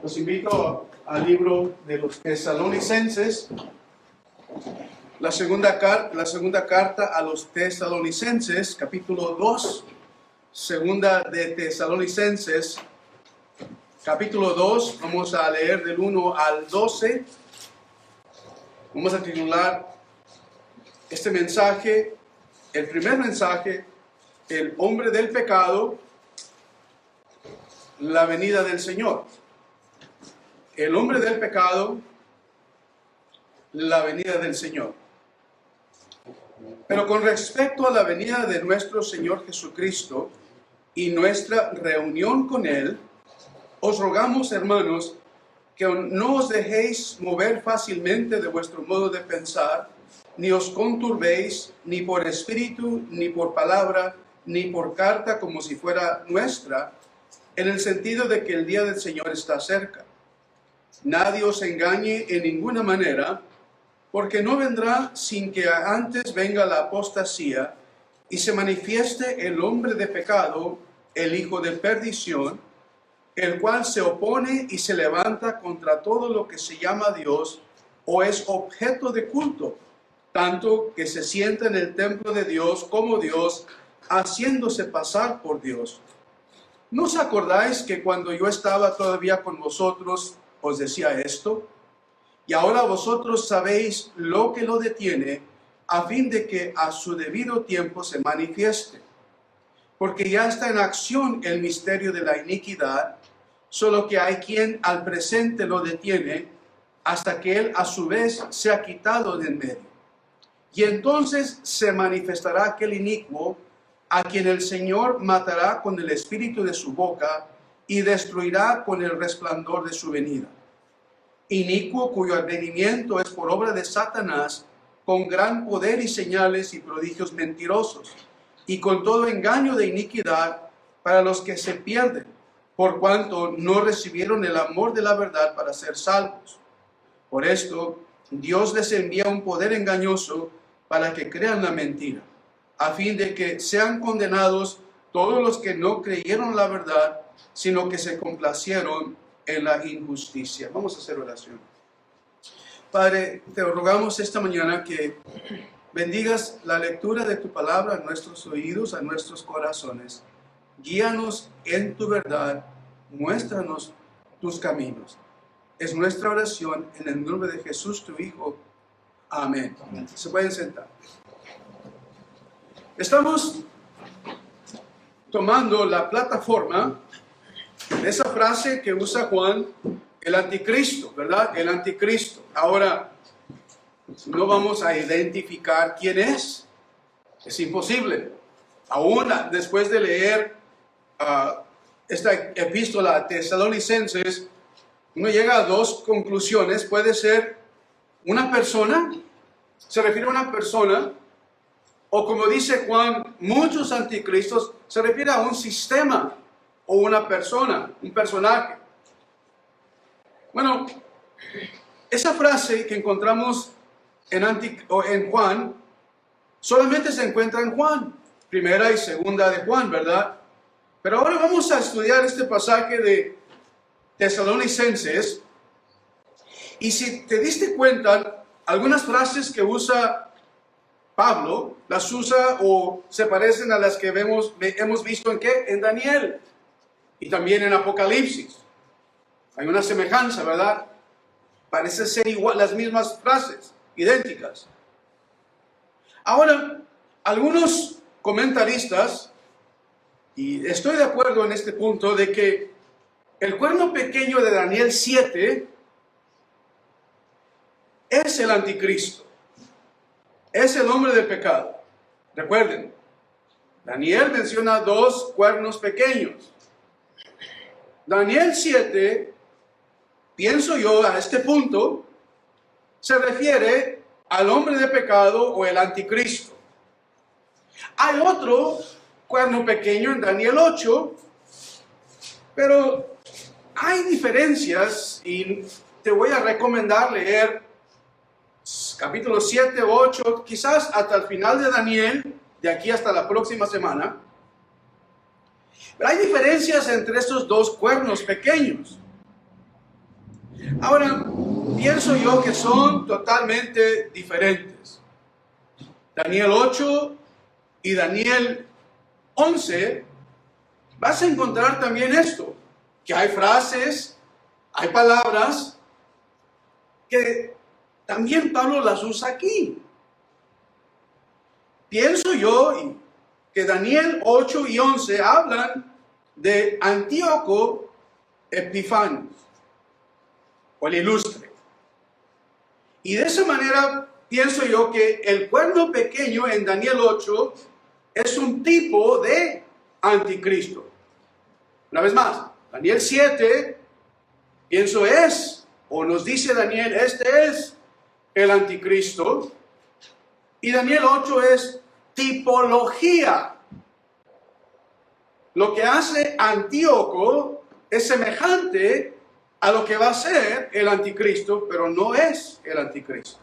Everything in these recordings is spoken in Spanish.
Los invito al libro de los Tesalonicenses, la segunda carta a los Tesalonicenses, capítulo 2, segunda de Tesalonicenses, capítulo 2, vamos a leer del 1 al 12. Vamos a titular este mensaje, el primer mensaje, el hombre del pecado, la venida del Señor. El hombre del pecado, la venida del Señor. Pero con respecto a la venida de nuestro Señor Jesucristo y nuestra reunión con Él, os rogamos, hermanos, que no os dejéis mover fácilmente de vuestro modo de pensar, ni os conturbéis, ni por espíritu, ni por palabra, ni por carta como si fuera nuestra, en el sentido de que el día del Señor está cerca. Nadie os engañe en ninguna manera, porque no vendrá sin que antes venga la apostasía y se manifieste el hombre de pecado, el hijo de perdición, el cual se opone y se levanta contra todo lo que se llama Dios o es objeto de culto, tanto que se sienta en el templo de Dios como Dios, haciéndose pasar por Dios. ¿No os acordáis que cuando yo estaba todavía con vosotros os decía esto? Y ahora vosotros sabéis lo que lo detiene, a fin de que a su debido tiempo se manifieste. Porque ya está en acción el misterio de la iniquidad, solo que hay quien al presente lo detiene, hasta que él a su vez sea quitado del medio. Y entonces se manifestará aquel inicuo, a quien el Señor matará con el espíritu de su boca y destruirá con el resplandor de su venida. Inicuo cuyo advenimiento es por obra de Satanás, con gran poder y señales y prodigios mentirosos, y con todo engaño de iniquidad para los que se pierden, por cuanto no recibieron el amor de la verdad para ser salvos. Por esto, Dios les envía un poder engañoso para que crean la mentira, a fin de que sean condenados todos los que no creyeron la verdad, sino que se complacieron en la injusticia. Vamos a hacer oración. Padre, te rogamos esta mañana que bendigas la lectura de tu palabra a nuestros oídos, a nuestros corazones. Guíanos en tu verdad, muéstranos tus caminos. Es nuestra oración en el nombre de Jesús, tu Hijo. Amén. Amén. Se pueden sentar. Estamos tomando la plataforma de esa frase que usa Juan, el anticristo, ¿verdad? El anticristo. Ahora, no vamos a identificar quién es. Es imposible. Aún después de leer esta epístola a Tesalonicenses, uno llega a dos conclusiones. Puede ser una persona, se refiere a una persona, o como dice Juan, muchos anticristos, se refiere a un sistema o una persona, un personaje. Bueno, esa frase que encontramos en Juan, solamente se encuentra en Juan, primera y segunda de Juan, ¿verdad? Pero ahora vamos a estudiar este pasaje de Tesalonicenses, y si te diste cuenta, algunas frases que usa Pablo, las usa o se parecen a las que hemos visto en ¿qué? En Daniel y también en Apocalipsis. Hay una semejanza, ¿verdad? Parece ser igual, las mismas frases, idénticas. Ahora, algunos comentaristas, y estoy de acuerdo en este punto, de que el cuerno pequeño de Daniel 7 es el anticristo. Es el hombre de pecado. Recuerden, Daniel menciona dos cuernos pequeños. Daniel 7, pienso yo a este punto, se refiere al hombre de pecado o el anticristo. Hay otro cuerno pequeño en Daniel 8, pero hay diferencias y te voy a recomendar leer capítulo 7 o 8, quizás hasta el final de Daniel, de aquí hasta la próxima semana. Pero hay diferencias entre estos dos cuernos pequeños. Ahora, pienso yo que son totalmente diferentes. Daniel 8 y Daniel 11, vas a encontrar también esto, que hay frases, hay palabras que también Pablo las usa aquí. Pienso yo que Daniel 8 y 11 hablan de Antíoco Epifanes, o el ilustre. Y de esa manera pienso yo que el cuerno pequeño en Daniel 8 es un tipo de anticristo. Una vez más, Daniel 7, pienso o nos dice Daniel, este es el anticristo. Y Daniel 8 es tipología. Lo que hace Antíoco es semejante a lo que va a ser el anticristo, pero no es el anticristo.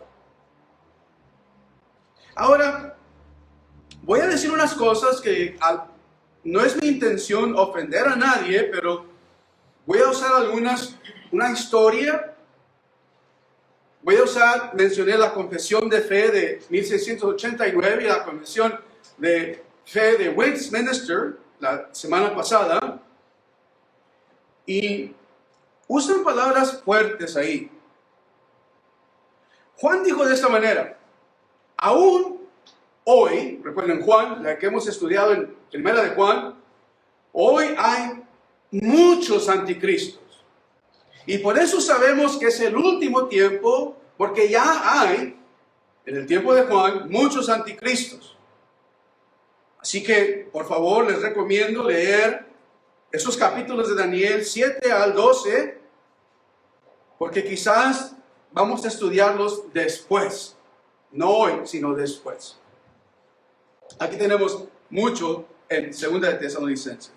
Ahora, voy a decir unas cosas que no es mi intención ofender a nadie, pero voy a usar una historia. Mencioné la Confesión de Fe de 1689 y la Confesión de Fe de Westminster la semana pasada. Y usan palabras fuertes ahí. Juan dijo de esta manera: aún hoy, recuerden Juan, la que hemos estudiado en Primera de Juan, hoy hay muchos anticristos. Y por eso sabemos que es el último tiempo, porque ya hay, en el tiempo de Juan, muchos anticristos. Así que, por favor, les recomiendo leer esos capítulos de Daniel 7 al 12, porque quizás vamos a estudiarlos después. No hoy, sino después. Aquí tenemos mucho en 2 de Tesalonicenses.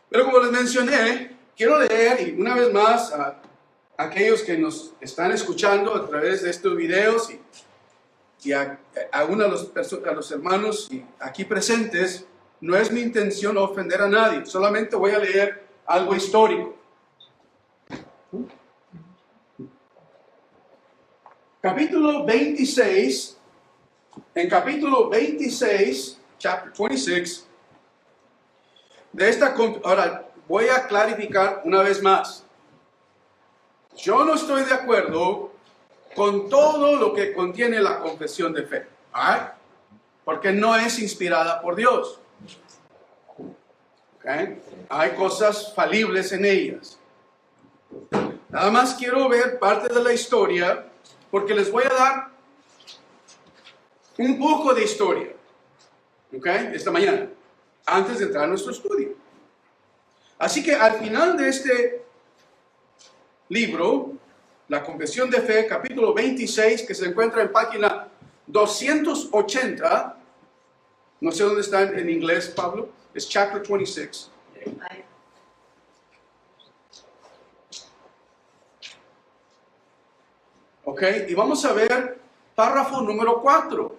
Pero como les mencioné, quiero leer, y una vez más, a aquellos que nos están escuchando a través de estos videos y a los hermanos aquí presentes, no es mi intención ofender a nadie, solamente voy a leer algo histórico. Capítulo 26, en capítulo 26, chapter 26, ahora voy a clarificar una vez más. Yo no estoy de acuerdo con todo lo que contiene la confesión de fe, ¿right? Porque no es inspirada por Dios. ¿Okay? Hay cosas falibles en ellas. Nada más quiero ver parte de la historia, porque les voy a dar un poco de historia, ¿okay? Esta mañana, antes de entrar a nuestro estudio. Así que al final de este libro, la Confesión de Fe, capítulo 26, que se encuentra en página 280, no sé dónde está en inglés, Pablo, es chapter 26. Ok, y vamos a ver párrafo número 4.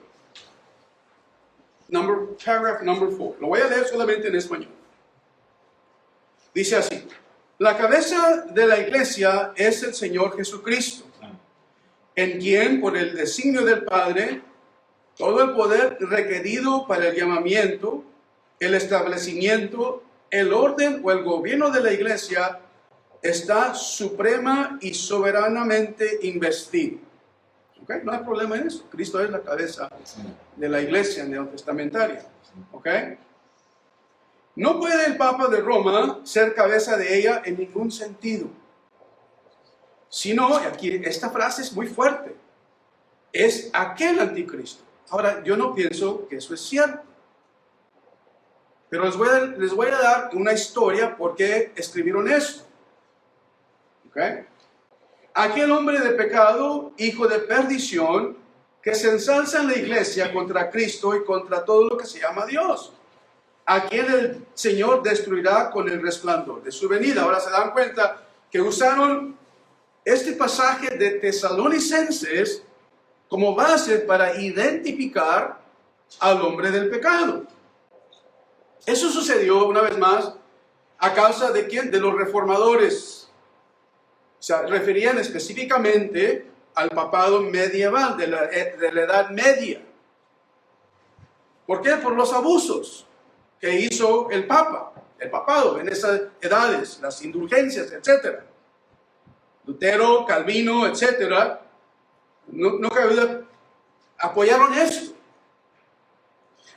Paragraph number 4. Lo voy a leer solamente en español. Dice así: la cabeza de la iglesia es el Señor Jesucristo, en quien, por el designio del Padre, todo el poder requerido para el llamamiento, el establecimiento, el orden o el gobierno de la iglesia está suprema y soberanamente investido. ¿Okay? No hay problema en eso. Cristo es la cabeza de la iglesia neotestamentaria. ¿Okay? No puede el Papa de Roma ser cabeza de ella en ningún sentido. Sino, aquí esta frase es muy fuerte, es aquel anticristo. Ahora, yo no pienso que eso es cierto. Pero les voy a dar una historia por qué escribieron esto. ¿Okay? Aquel hombre de pecado, hijo de perdición, que se ensalza en la iglesia contra Cristo y contra todo lo que se llama Dios, a quien el Señor destruirá con el resplandor de su venida. Ahora se dan cuenta que usaron este pasaje de Tesalonicenses como base para identificar al hombre del pecado. Eso sucedió, una vez más, a causa de ¿quién? De los reformadores. se referían específicamente al papado medieval, de la Edad Media. ¿Por qué? Por los abusos que hizo el papado en esas edades, las indulgencias, etc. Lutero, Calvino, etc. No cabe duda, apoyaron esto.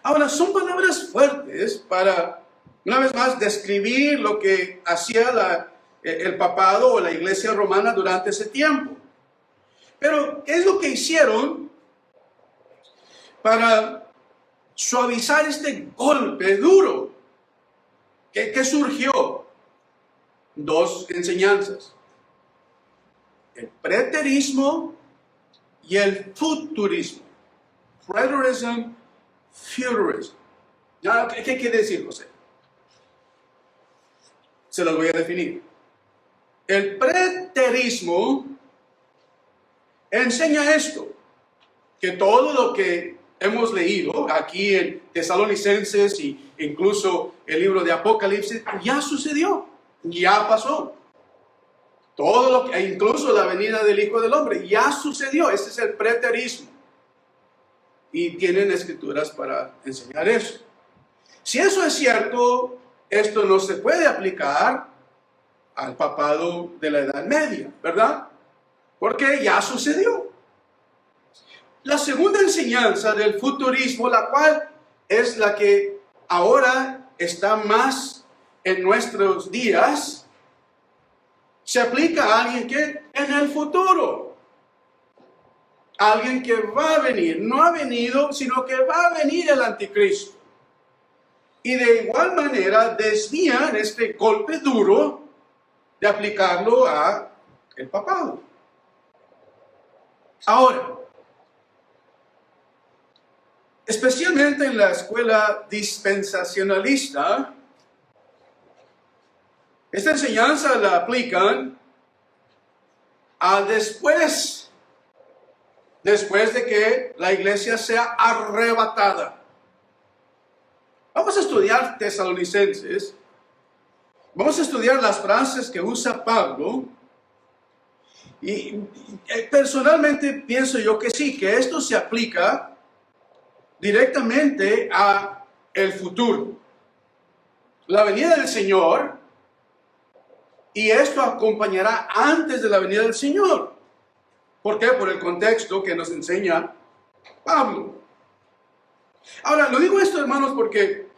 Ahora, son palabras fuertes para, una vez más, describir lo que hacía el papado o la iglesia romana durante ese tiempo. Pero, ¿qué es lo que hicieron para suavizar este golpe duro que surgió? Dos enseñanzas: el preterismo y el futurismo. Preterism, futurism. ¿Qué quiere decir, José? Se los voy a definir. El preterismo enseña esto, que todo lo que hemos leído aquí en Tesalonicenses e incluso el libro de Apocalipsis ya sucedió, ya pasó. Todo lo que, incluso la venida del Hijo del Hombre, ya sucedió. Ese es el preterismo. Y tienen escrituras para enseñar eso. Si eso es cierto, esto no se puede aplicar al papado de la Edad Media, ¿verdad? Porque ya sucedió. La segunda enseñanza del futurismo, la cual es la que ahora está más en nuestros días, se aplica a alguien que en el futuro, alguien que va a venir, no ha venido, sino que va a venir el anticristo. Y de igual manera desvían este golpe duro de aplicarlo a el papado. Ahora, especialmente en la escuela dispensacionalista, esta enseñanza la aplican a después de que la iglesia sea arrebatada. Vamos a estudiar Tesalonicenses, vamos a estudiar las frases que usa Pablo, y personalmente pienso yo que sí, que esto se aplica directamente a el futuro, la venida del Señor, y esto acompañará antes de la venida del Señor. ¿Por qué? Por el contexto que nos enseña Pablo. Ahora, lo digo esto, hermanos, porque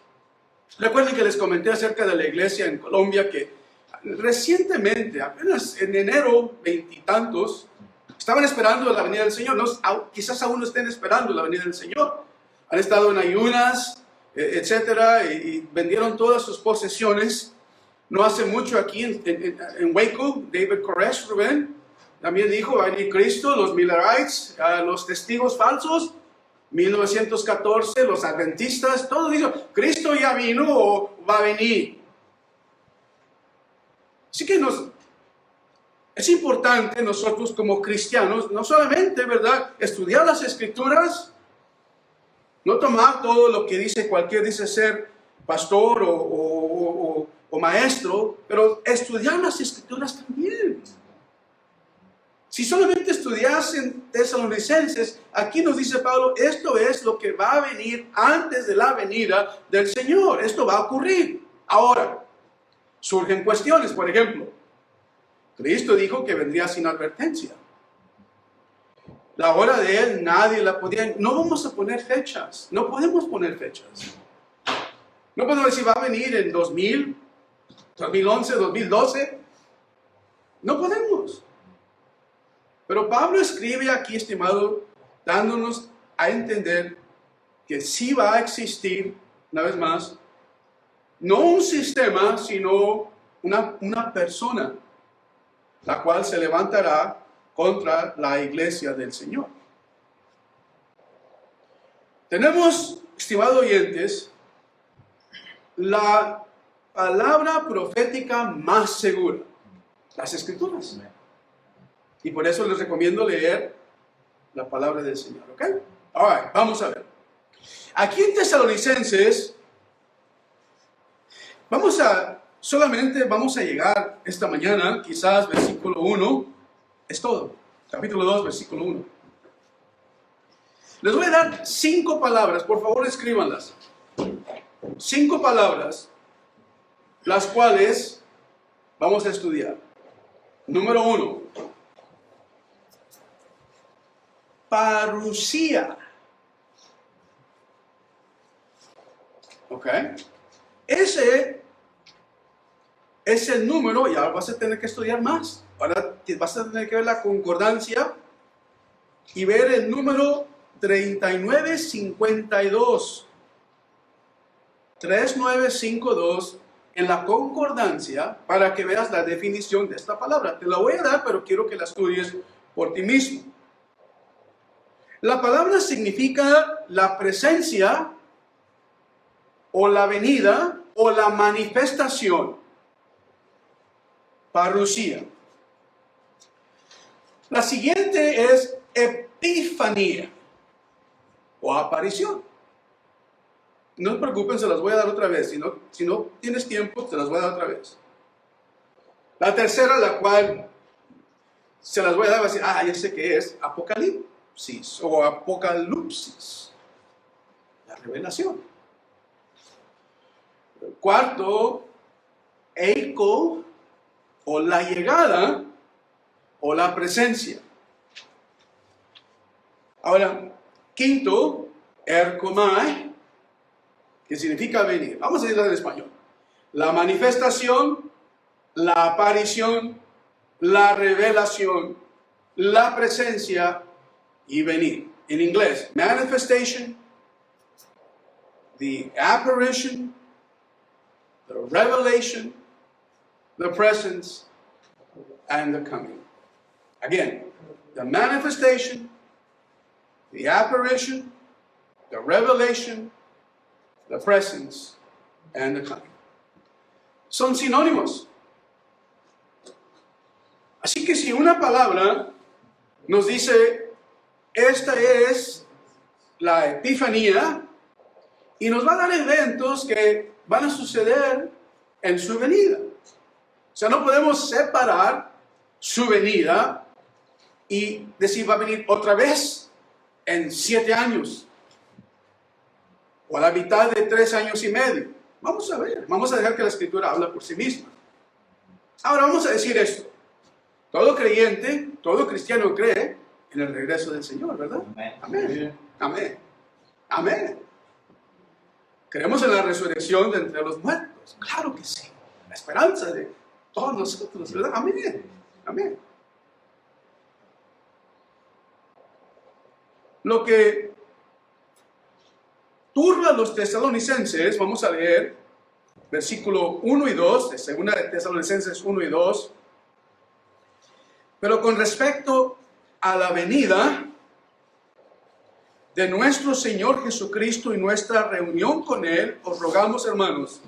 recuerden que les comenté acerca de la iglesia en Colombia que recientemente, apenas en enero, 20 y tantos, estaban esperando la venida del Señor. Quizás aún no estén esperando la venida del Señor. Han estado en ayunas, etcétera, y vendieron todas sus posesiones. No hace mucho aquí en Waco, David Koresh, Rubén, también dijo: va a venir Cristo, los Millerites, los testigos falsos, 1914, los adventistas, todos dicen: Cristo ya vino o va a venir. Así que es importante nosotros como cristianos, no solamente, ¿verdad?, estudiar las escrituras, no tomar todo lo que dice ser pastor o maestro, pero estudiar las escrituras también. Si solamente estudiasen Tesalonicenses, aquí nos dice Pablo, esto es lo que va a venir antes de la venida del Señor. Esto va a ocurrir. Ahora, surgen cuestiones. Por ejemplo, Cristo dijo que vendría sin advertencia. La hora de Él nadie la podía. No vamos a poner fechas. No podemos poner fechas. No podemos decir va a venir en 2000, 2011, 2012. No podemos. Pero Pablo escribe aquí, estimado, dándonos a entender que sí va a existir, una vez más, no un sistema, sino una persona, la cual se levantará contra la iglesia del Señor. Tenemos, estimados oyentes, la palabra profética más segura, las Escrituras. Y por eso les recomiendo leer la palabra del Señor, ¿ok? Ahora, vamos a ver. Aquí en Tesalonicenses, vamos a Solamente vamos a llegar esta mañana, quizás versículo 1, es todo. Capítulo 2, versículo 1. Les voy a dar 5 palabras, por favor escríbanlas. 5 palabras, las cuales vamos a estudiar. Número 1. Parusía. ¿Ok? Ese es el número, y ahora vas a tener que estudiar más. Ahora vas a tener que ver la concordancia y ver el número 3952. 3952 en la concordancia para que veas la definición de esta palabra. Te la voy a dar, pero quiero que la estudies por ti mismo. La palabra significa la presencia o la venida o la manifestación. Parusía. La siguiente es epifanía o aparición. No se preocupen, se las voy a dar otra vez. Si no tienes tiempo, se las voy a dar otra vez. La tercera, la cual se las voy a dar, va a decir, ya sé que es apocalipsis o apocalipsis. La revelación. Cuarto, eiko o la llegada o la presencia. Ahora, quinto, erkomai, que significa venir. Vamos a decirlo en español. La manifestación, la aparición, la revelación, la presencia y venir. En inglés, manifestation, the apparition, the revelation, the presence, and the coming. Again, the manifestation, the apparition, the revelation, the presence, and the coming. Son sinónimos. Así que si una palabra nos dice, esta es la epifanía, y nos va a dar eventos que van a suceder en su venida. O sea, no podemos separar su venida y decir va a venir otra vez en 7 años o a la mitad de 3 años y medio. Vamos a ver, vamos a dejar que la Escritura habla por sí misma. Ahora vamos a decir esto. Todo creyente, todo cristiano cree en el regreso del Señor, ¿verdad? Amén. Amén. Amén. ¿Creemos en la resurrección de entre los muertos? Claro que sí. La esperanza de todos nosotros, ¿verdad? Amén. Amén. Lo que turba a los tesalonicenses, vamos a leer versículo 1 y 2, de 2 de Tesalonicenses 1 y 2. Pero con respecto a la venida de nuestro Señor Jesucristo y nuestra reunión con Él, os rogamos, hermanos,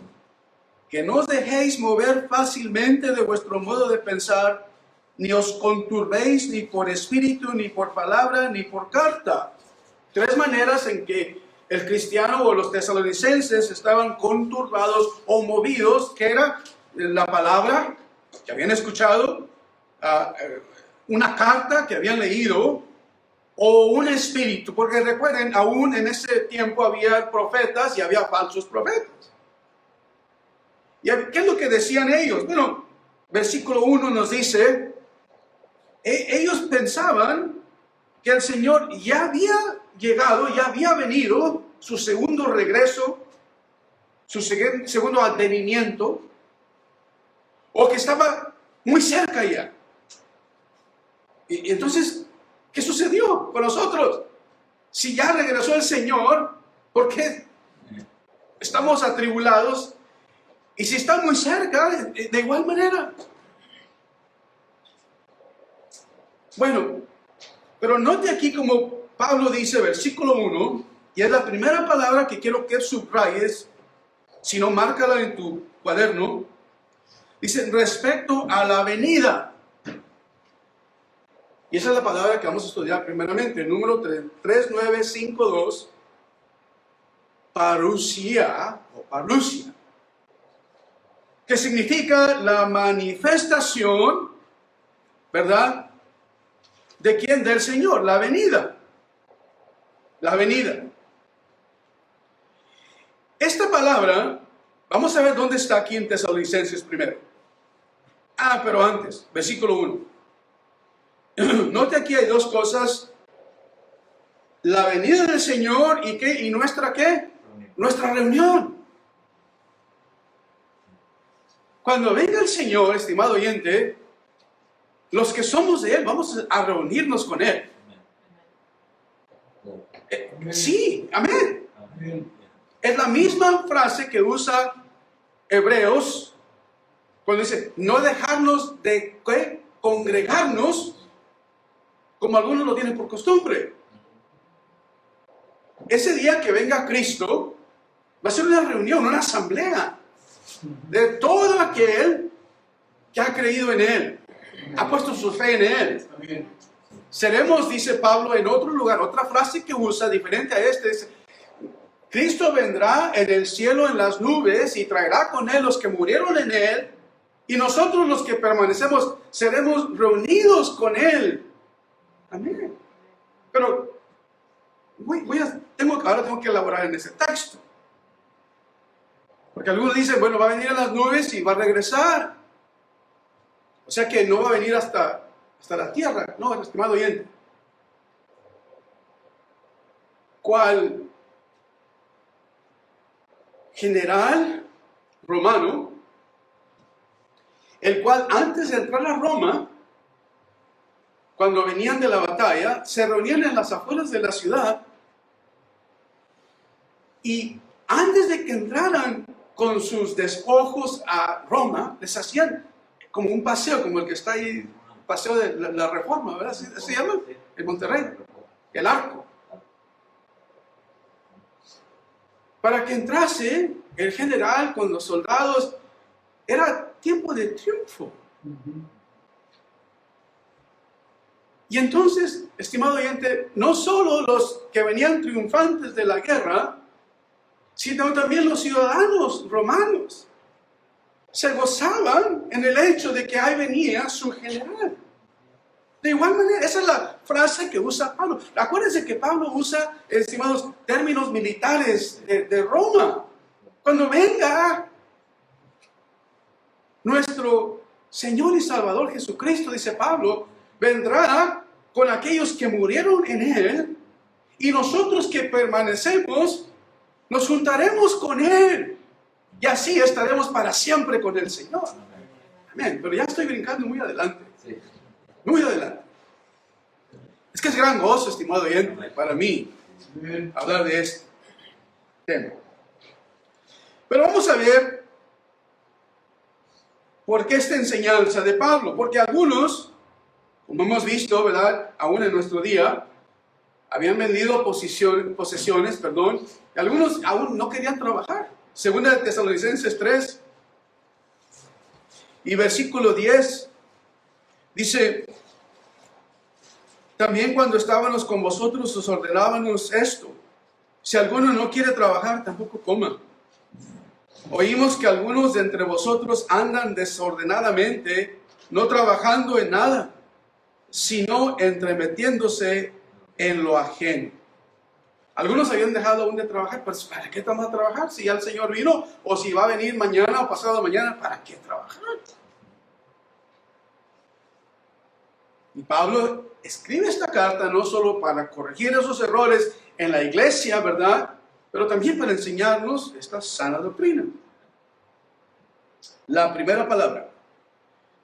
que no os dejéis mover fácilmente de vuestro modo de pensar, ni os conturbéis ni por espíritu, ni por palabra, ni por carta. 3 maneras en que el cristiano o los tesalonicenses estaban conturbados o movidos, que era la palabra que habían escuchado, una carta que habían leído, o un espíritu, porque recuerden, aún en ese tiempo había profetas y había falsos profetas. ¿Y qué es lo que decían ellos? Bueno, versículo 1 nos dice, ellos pensaban que el Señor ya había llegado, ya había venido, su segundo regreso, su segundo advenimiento, o que estaba muy cerca ya. Y entonces, ¿qué sucedió con nosotros? Si ya regresó el Señor, ¿por qué estamos atribulados? Y si está muy cerca, de igual manera. Bueno, pero note aquí como Pablo dice, versículo 1, y es la primera palabra que quiero que subrayes, si no, márcala en tu cuaderno. Dice, respecto a la venida. Y esa es la palabra que vamos a estudiar primeramente, el número 3952, parusia o parusia. que significa la manifestación, ¿verdad? ¿De quién? Del Señor, la venida. La venida. Esta palabra, vamos a ver dónde está aquí en Tesalonicenses primero. Pero antes, versículo 1. Note aquí hay dos cosas. La venida del Señor y ¿qué? ¿Y nuestra qué? Nuestra reunión. Cuando venga el Señor, estimado oyente, los que somos de Él, vamos a reunirnos con Él. Sí, amén. Es la misma frase que usa Hebreos cuando dice, no dejarnos de ¿qué? Congregarnos como algunos lo tienen por costumbre. Ese día que venga Cristo, va a ser una reunión, una asamblea de todo aquel que ha creído en Él, ha puesto su fe en Él. Seremos, dice Pablo en otro lugar, otra frase que usa diferente a este, es, Cristo vendrá en el cielo en las nubes y traerá con Él los que murieron en Él, y nosotros los que permanecemos seremos reunidos con Él. Amén. Pero ahora tengo que elaborar en ese texto. Porque algunos dicen, bueno, va a venir a las nubes y va a regresar. O sea que no va a venir hasta la tierra. No, estimado oyente. ¿Cuál general romano, el cual antes de entrar a Roma, cuando venían de la batalla, se reunían en las afueras de la ciudad y antes de que entraran con sus despojos a Roma, les hacían como un paseo, como el que está ahí, paseo de la Reforma, ¿verdad? ¿Así se llama? En Monterrey, el arco. Para que entrase el general con los soldados, era tiempo de triunfo. Y entonces, estimado oyente, no solo los que venían triunfantes de la guerra, sino también los ciudadanos romanos se gozaban en el hecho de que ahí venía su general. De igual manera, esa es la frase que usa Pablo. Acuérdense que Pablo usa, estimados, términos militares de Roma. Cuando venga nuestro Señor y Salvador Jesucristo, dice Pablo, vendrá con aquellos que murieron en Él, y nosotros que permanecemos, nos juntaremos con Él, y así estaremos para siempre con el Señor. Amén. Pero ya estoy brincando muy adelante. Muy adelante. Es que es gran gozo, estimado oyente, para mí, hablar de este tema. Pero vamos a ver por qué esta enseñanza de Pablo. Porque algunos, como hemos visto, ¿verdad? Aún en nuestro día, habían vendido posesiones, y algunos aún no querían trabajar. Segunda de Tesalonicenses 3 y versículo 10 dice, también cuando estábamos con vosotros os ordenábamos esto, si alguno no quiere trabajar, tampoco coma. Oímos que algunos de entre vosotros andan desordenadamente, no trabajando en nada, sino entremetiéndose en lo ajeno. Algunos habían dejado aún de trabajar, pues ¿para qué vamos a trabajar? Si ya el Señor vino, o si va a venir mañana o pasado mañana, ¿para qué trabajar? Y Pablo escribe esta carta no solo para corregir esos errores en la iglesia, ¿verdad? Pero también para enseñarnos esta sana doctrina. La primera palabra.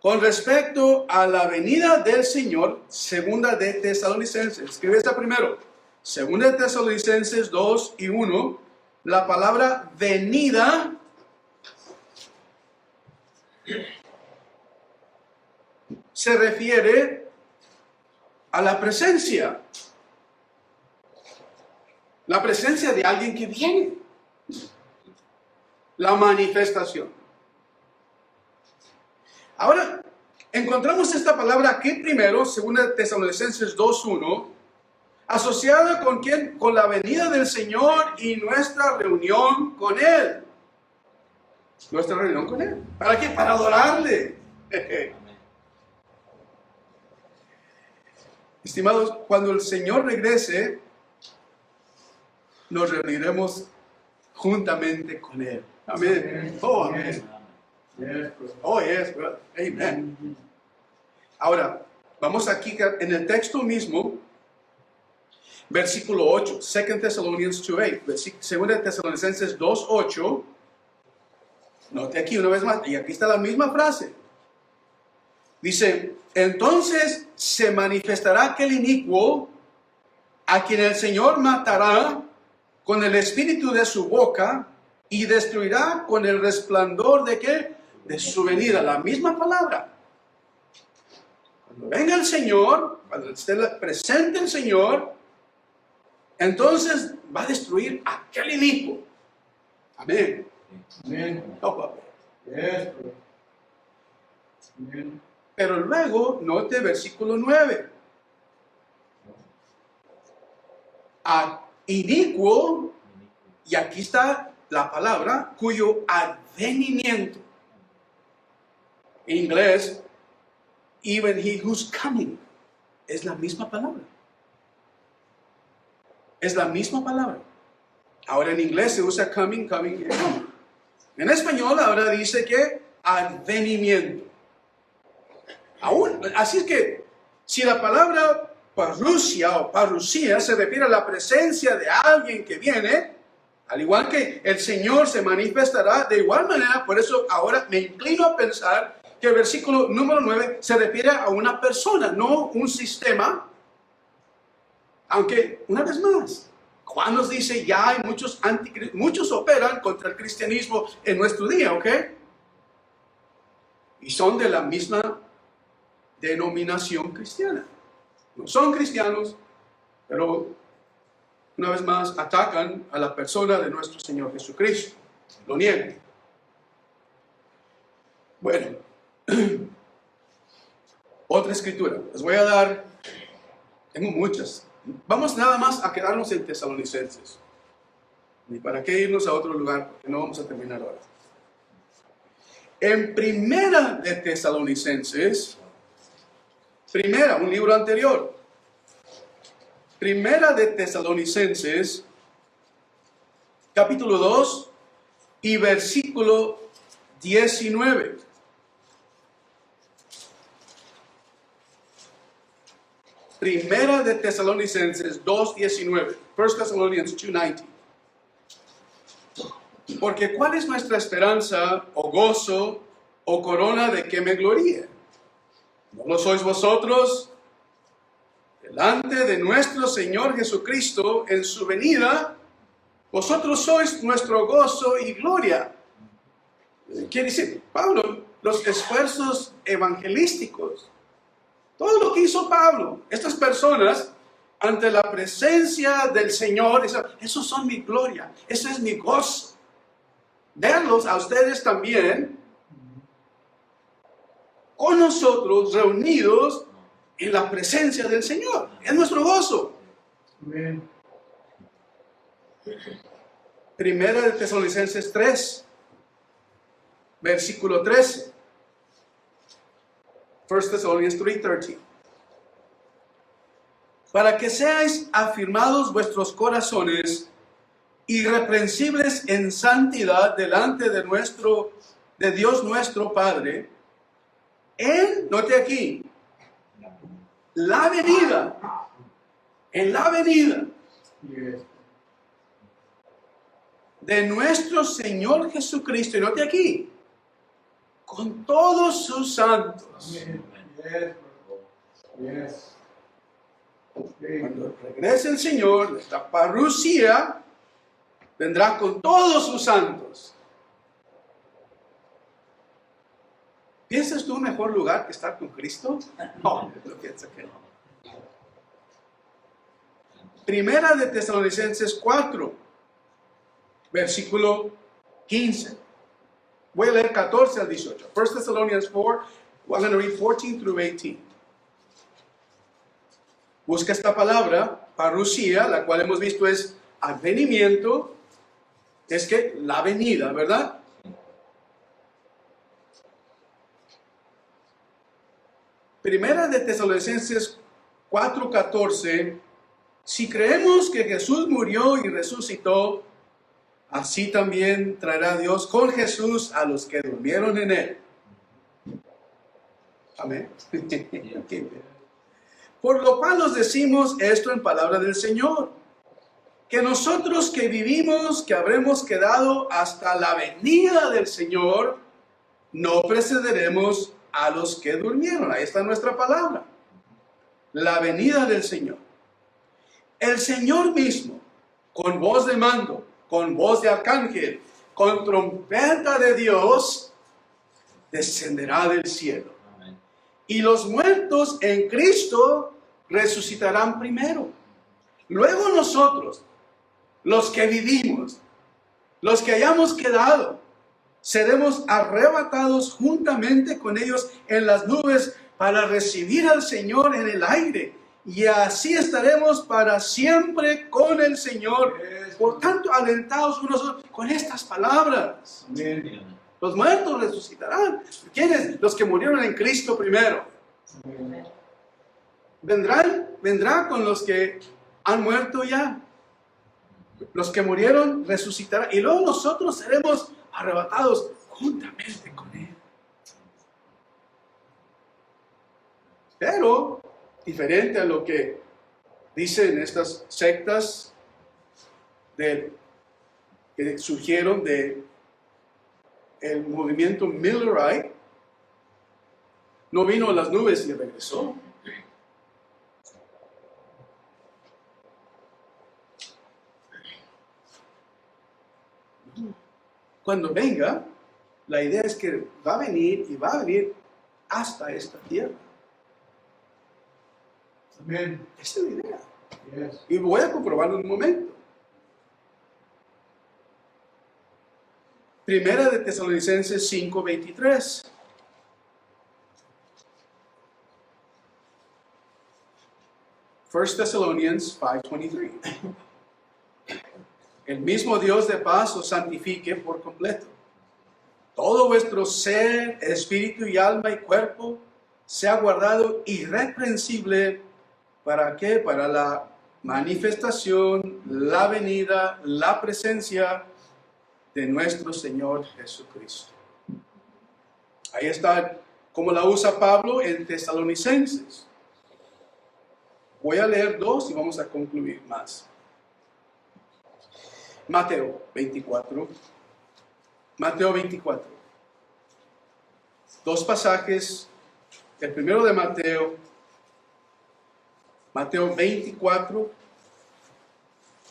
Con respecto a la venida del Señor, segunda de Tesalonicenses. Escribe esta primero. Segunda de Tesalonicenses 2 y 1. La palabra venida se refiere a la presencia. La presencia de alguien que viene. La manifestación. Ahora, encontramos esta palabra aquí primero, segunda de Tesalonicenses 2:1, asociada con ¿quién? Con la venida del Señor y nuestra reunión con Él. nuestra reunión con Él. ¿Para qué? Para adorarle. Estimados, cuando el Señor regrese, nos reuniremos juntamente con Él. Amén. Oh, amén. Oh, yes, brother. Amen. Ahora, vamos aquí en el texto mismo, versículo 8, 2 Thessalonians 2:8, 2 Tesalonicenses 2:8. Note aquí una vez más, y aquí está la misma frase. Dice, entonces se manifestará aquel inicuo a quien el Señor matará con el espíritu de su boca y destruirá con el resplandor de ¿qué? De su venida. La misma palabra. Cuando venga el Señor, cuando esté presente el Señor, entonces va a destruir a aquel inicuo. Amén. Amén. Oh, papá. Yes. Amén. Pero luego, note versículo 9. A inicuo, y aquí está la palabra, cuyo advenimiento. En inglés, even he who's coming, es la misma palabra. Es la misma palabra. Ahora en inglés se usa coming. En español ahora dice que advenimiento. Así es que, si la palabra parusia o parusía se refiere a la presencia de alguien que viene, al igual que el Señor se manifestará, de igual manera, por eso ahora me inclino a pensar que el versículo número 9 se refiere a una persona, no un sistema. Aunque, una vez más, Juan nos dice, ya hay muchos operan contra el cristianismo en nuestro día, ¿ok? Y son de la misma denominación cristiana. No son cristianos, pero una vez más atacan a la persona de nuestro Señor Jesucristo. Lo niegan. Bueno, otra escritura. Les voy a dar, tengo muchas. Vamos nada más a quedarnos en Tesalonicenses. Ni para qué irnos a otro lugar, porque no vamos a terminar ahora. En Primera de Tesalonicenses, un libro anterior. Primera de Tesalonicenses, capítulo 2 y versículo 19. Primera de Tesalonicenses 2:19. 1 Thessalonians 2:19. Porque ¿cuál es nuestra esperanza o gozo o corona de que me gloríe? ¿No lo sois vosotros? Delante de nuestro Señor Jesucristo en su venida, vosotros sois nuestro gozo y gloria. Quiere decir, Pablo, los esfuerzos evangelísticos, todo lo que hizo Pablo, estas personas, ante la presencia del Señor, dicen, esos son mi gloria, ese es mi gozo. Verlos a ustedes también, con nosotros reunidos en la presencia del Señor. Es nuestro gozo. Amén. Primera de Tesalonicenses 3, versículo 13. 1 Thessalonians 3:13. Para que seáis afirmados vuestros corazones, irreprensibles en santidad delante de Dios nuestro Padre, note aquí, en la venida de nuestro Señor Jesucristo, y note aquí, con todos sus santos. Cuando regrese el Señor, esta parusía vendrá con todos sus santos. ¿Piensas tú un mejor lugar que estar con Cristo? No, yo pienso que no. Primera de Tesalonicenses 4, versículo 15. Voy a leer 14 al 18. 1 Thessalonians 4, I'm going to read 14 through 18. Busca esta palabra, parusía, la cual hemos visto es advenimiento, es que la venida, ¿verdad? Primera de Tesalonicenses 4:14, si creemos que Jesús murió y resucitó, así también traerá Dios con Jesús a los que durmieron en él. Amén. Por lo cual nos decimos esto en palabra del Señor, que nosotros que vivimos, que habremos quedado hasta la venida del Señor, no precederemos a los que durmieron. Ahí está nuestra palabra. La venida del Señor. El Señor mismo, con voz de mando, con voz de arcángel, con trompeta de Dios, descenderá del cielo. Amén. Y los muertos en Cristo resucitarán primero. Luego nosotros, los que vivimos, los que hayamos quedado, seremos arrebatados juntamente con ellos en las nubes para recibir al Señor en el aire. Y así estaremos para siempre con el Señor. Por tanto, alentados unos a otros con estas palabras. Amén. Los muertos resucitarán. ¿Quiénes? Los que murieron en Cristo primero. Amén. Vendrá con los que han muerto ya. Los que murieron resucitarán. Y luego nosotros seremos arrebatados juntamente con Él. Pero, diferente a lo que dicen estas sectas que surgieron del movimiento Millerite, no vino a las nubes y regresó. Cuando venga, la idea es que va a venir y va a venir hasta esta tierra. Amén. Esa es la idea. Yes. Y voy a comprobarlo en un momento. Primera de Tesalonicenses 5:23. First Thessalonians 5:23. El mismo Dios de paz os santifique por completo. Todo vuestro ser, espíritu y alma y cuerpo sea guardado irreprensible. ¿Para qué? Para la manifestación, la venida, la presencia de nuestro Señor Jesucristo. Ahí está como la usa Pablo en Tesalonicenses. Voy a leer dos y vamos a concluir más. Mateo 24. Mateo 24. Dos pasajes. El primero de Mateo 24.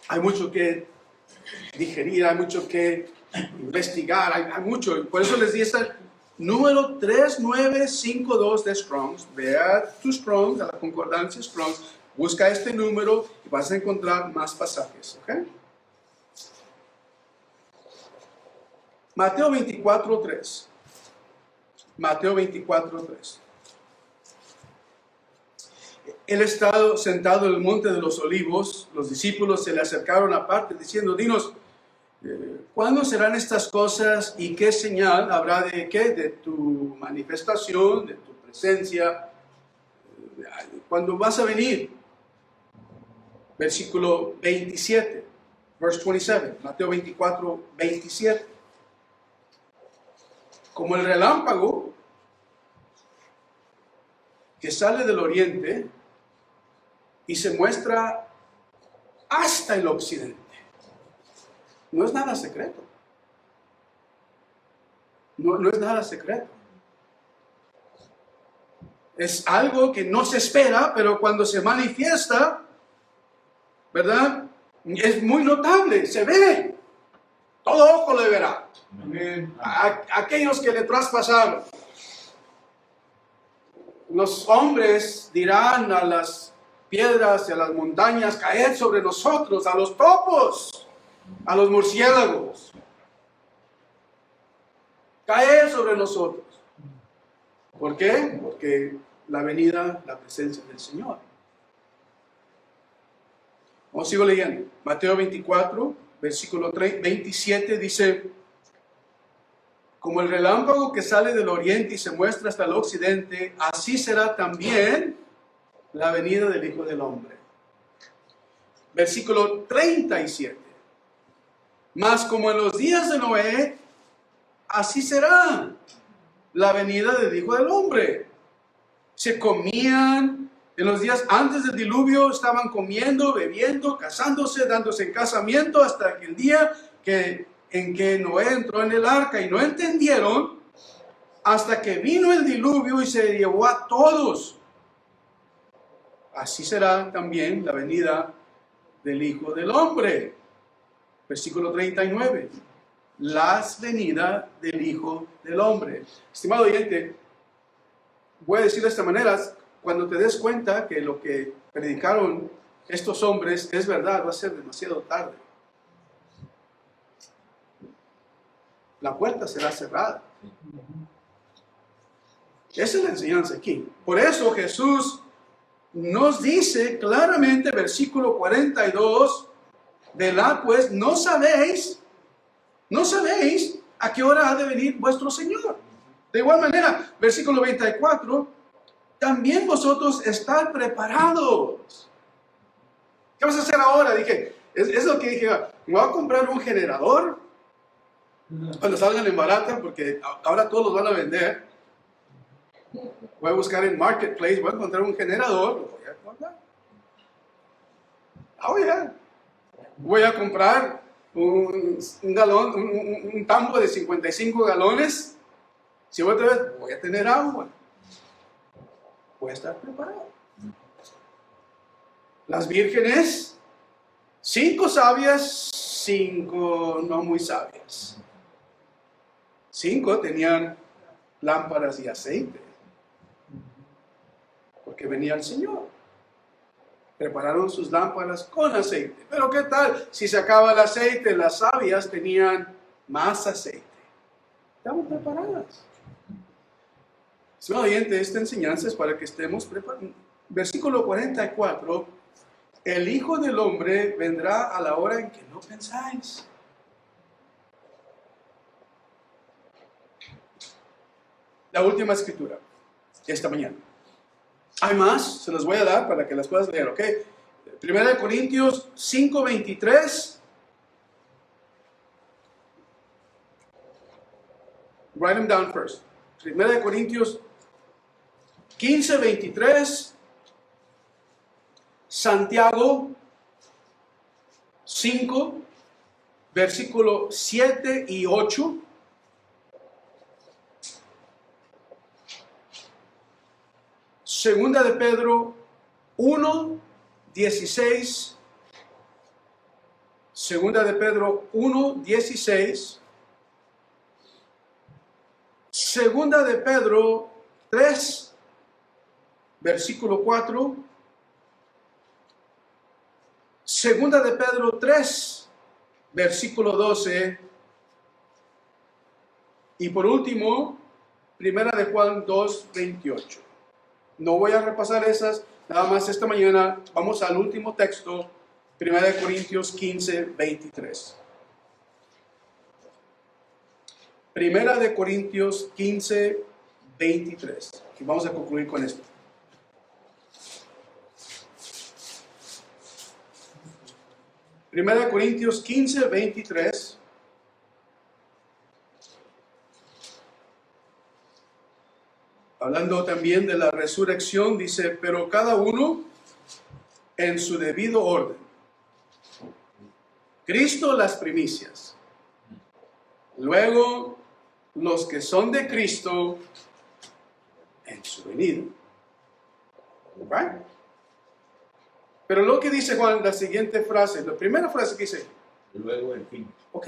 Hay mucho que digerir, hay mucho que investigar, hay mucho. Por eso les di esta número 3952 de Strong's. Ve a tu Strong's, a la concordancia Strong's, busca este número y vas a encontrar más pasajes. ¿Ok? Mateo 24:3. Mateo 24:3. Él estaba sentado en el monte de los olivos. Los discípulos se le acercaron aparte diciendo: dinos, ¿cuándo serán estas cosas y qué señal habrá de qué? De tu manifestación, de tu presencia, ¿cuándo vas a venir? Versículo 27, verse 27, Mateo 24:27. Como el relámpago que sale del oriente y se muestra hasta el occidente. No es nada secreto. No es nada secreto. Es algo que no se espera, pero cuando se manifiesta, ¿verdad? Es muy notable, se ve. Todo ojo le verá. Amén. Aquellos que le traspasaron. Los hombres dirán a las piedras y a las montañas: caed sobre nosotros, a los topos, a los murciélagos. Caed sobre nosotros. ¿Por qué? Porque la venida, la presencia del Señor. Vamos, sigo leyendo. Mateo 24, versículo 27 dice: como el relámpago que sale del oriente y se muestra hasta el occidente, así será también la venida del Hijo del Hombre. Versículo 37. Mas como en los días de Noé, así será la venida del Hijo del Hombre. Se comían, en los días antes del diluvio estaban comiendo, bebiendo, casándose, dándose en casamiento, hasta que el día en que Noé entró en el arca, y no entendieron hasta que vino el diluvio y se llevó a todos. Así será también la venida del Hijo del Hombre. Versículo 39. Las venidas del Hijo del Hombre. Estimado oyente, voy a decir de esta manera: cuando te des cuenta que lo que predicaron estos hombres es verdad, va a ser demasiado tarde. La puerta será cerrada. Esa es la enseñanza aquí. Por eso Jesús nos dice claramente, versículo 42, velad pues, no sabéis a qué hora ha de venir vuestro Señor. De igual manera, versículo 24, también vosotros estad preparados. ¿Qué vas a hacer ahora? Dije, es lo que dije, me voy a comprar un generador cuando salgan en barata, porque ahora todos los van a vender. Voy a buscar en Marketplace, voy a encontrar un generador, lo voy a comprar. Voy a comprar un galón, un tambo de 55 galones. Si voy otra vez, voy a tener agua. Voy a estar preparado. Las vírgenes, 5 sabias, 5 no muy sabias. 5 tenían lámparas y aceite, porque venía el Señor. Prepararon sus lámparas con aceite. Pero ¿qué tal si se acaba el aceite? Las sabias tenían más aceite. Estaban preparadas. Estimado oyente, esta enseñanza es para que estemos preparados. Versículo 44. El Hijo del Hombre vendrá a la hora en que no pensáis. La última escritura esta mañana. Hay más, se las voy a dar para que las puedas leer, ¿ok? 1 Corintios 5:23. Write them down first. 1 Corintios 15:23. Santiago 5, versículo 7 y 8. Segunda de Pedro 1, 16. Segunda de Pedro 1, 16. Segunda de Pedro 3, versículo 4. Segunda de Pedro 3, versículo 12. Y por último, Primera de Juan 2, 28. No voy a repasar esas, nada más esta mañana vamos al último texto, 1 Corintios 15, 23. 1 Corintios 15, 23. Y vamos a concluir con esto. Primera de Corintios 15, 23. Hablando también de la resurrección, dice, pero cada uno en su debido orden. Cristo las primicias. Luego los que son de Cristo en su venida. ¿Right? Pero lo que dice Juan, la siguiente frase, la primera frase que dice. Luego el fin. Ok.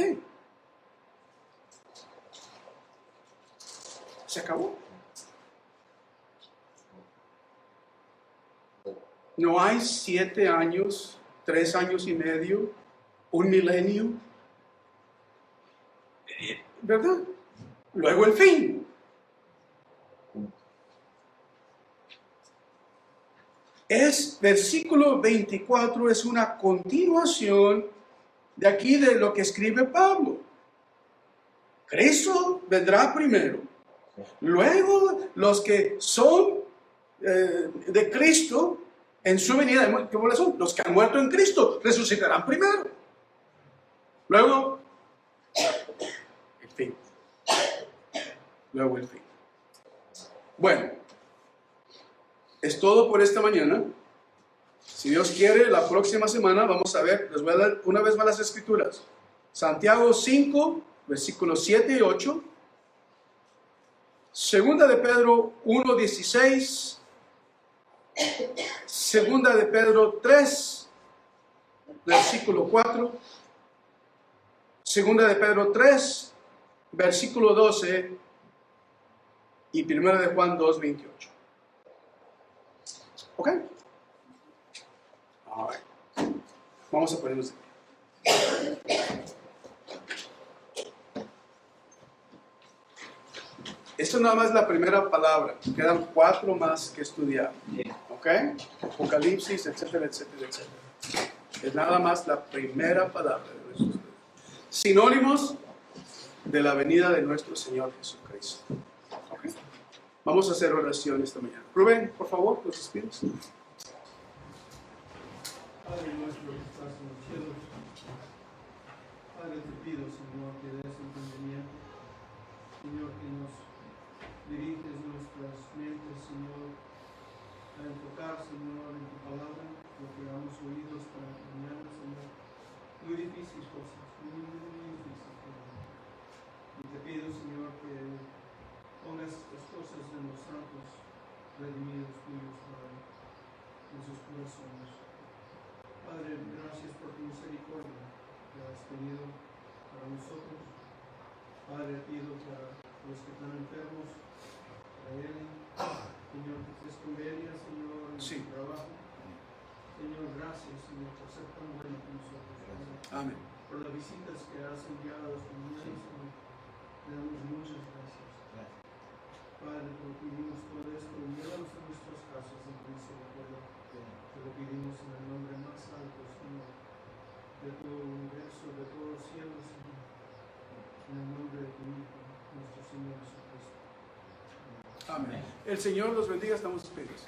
Se acabó. No hay 7 años, 3 años y medio, 1 milenio. ¿Verdad? Luego el fin. Versículo 24 es una continuación de aquí de lo que escribe Pablo. Cristo vendrá primero. Luego, los que son de Cristo, en su venida, ¿cómo son? Los que han muerto en Cristo resucitarán primero. Luego, el fin. Luego el fin. Bueno, es todo por esta mañana. Si Dios quiere, la próxima semana vamos a ver, les voy a dar una vez más las escrituras. Santiago 5, versículos 7 y 8. Segunda de Pedro 1, 16. Segunda de Pedro 3, versículo 4. Segunda de Pedro 3, versículo 12. Y primera de Juan 2, 28. ¿Ok? All right. Vamos a ponernos de pie. Esto nada más es la primera palabra. Quedan 4 más que estudiar. ¿Ok? Apocalipsis, etcétera, etcétera, etcétera. Es nada más la primera palabra de nuestro Dios. Sinónimos de la venida de nuestro Señor Jesucristo. ¿Ok? Vamos a hacer oración esta mañana. Rubén, por favor, los despides. Padre nuestro que estás en los cielos, Padre, te pido, Señor, que des entendimiento, Señor, que nos diriges nuestras mentes, Señor, a enfocar, Señor, en tu palabra, lo que damos oídos para mañana, Señor. Muy difícil cosas, muy difícil, Señor. Y te pido, Señor, que pongas estas cosas en los santos redimidos tuyos, Padre, en sus corazones. Padre, gracias por tu misericordia que has tenido para nosotros. Padre, pido para los que están enfermos, para Eli, Señor, que estés con ella, Señor, en su trabajo. Señor, gracias, Señor, por ser tan bueno con nosotros. Amén. Por las visitas que has enviado a esta mañana, Señor, te damos muchas gracias. Padre, te pedimos todo esto, llévanos a nuestras casas en misericordia. Te lo pedimos en el nombre más alto, Señor, de todo el universo, de todos los cielos, Señor, en el nombre de tu Hijo, nuestro Señor Jesucristo. Amén. El Señor los bendiga, estamos despedidos.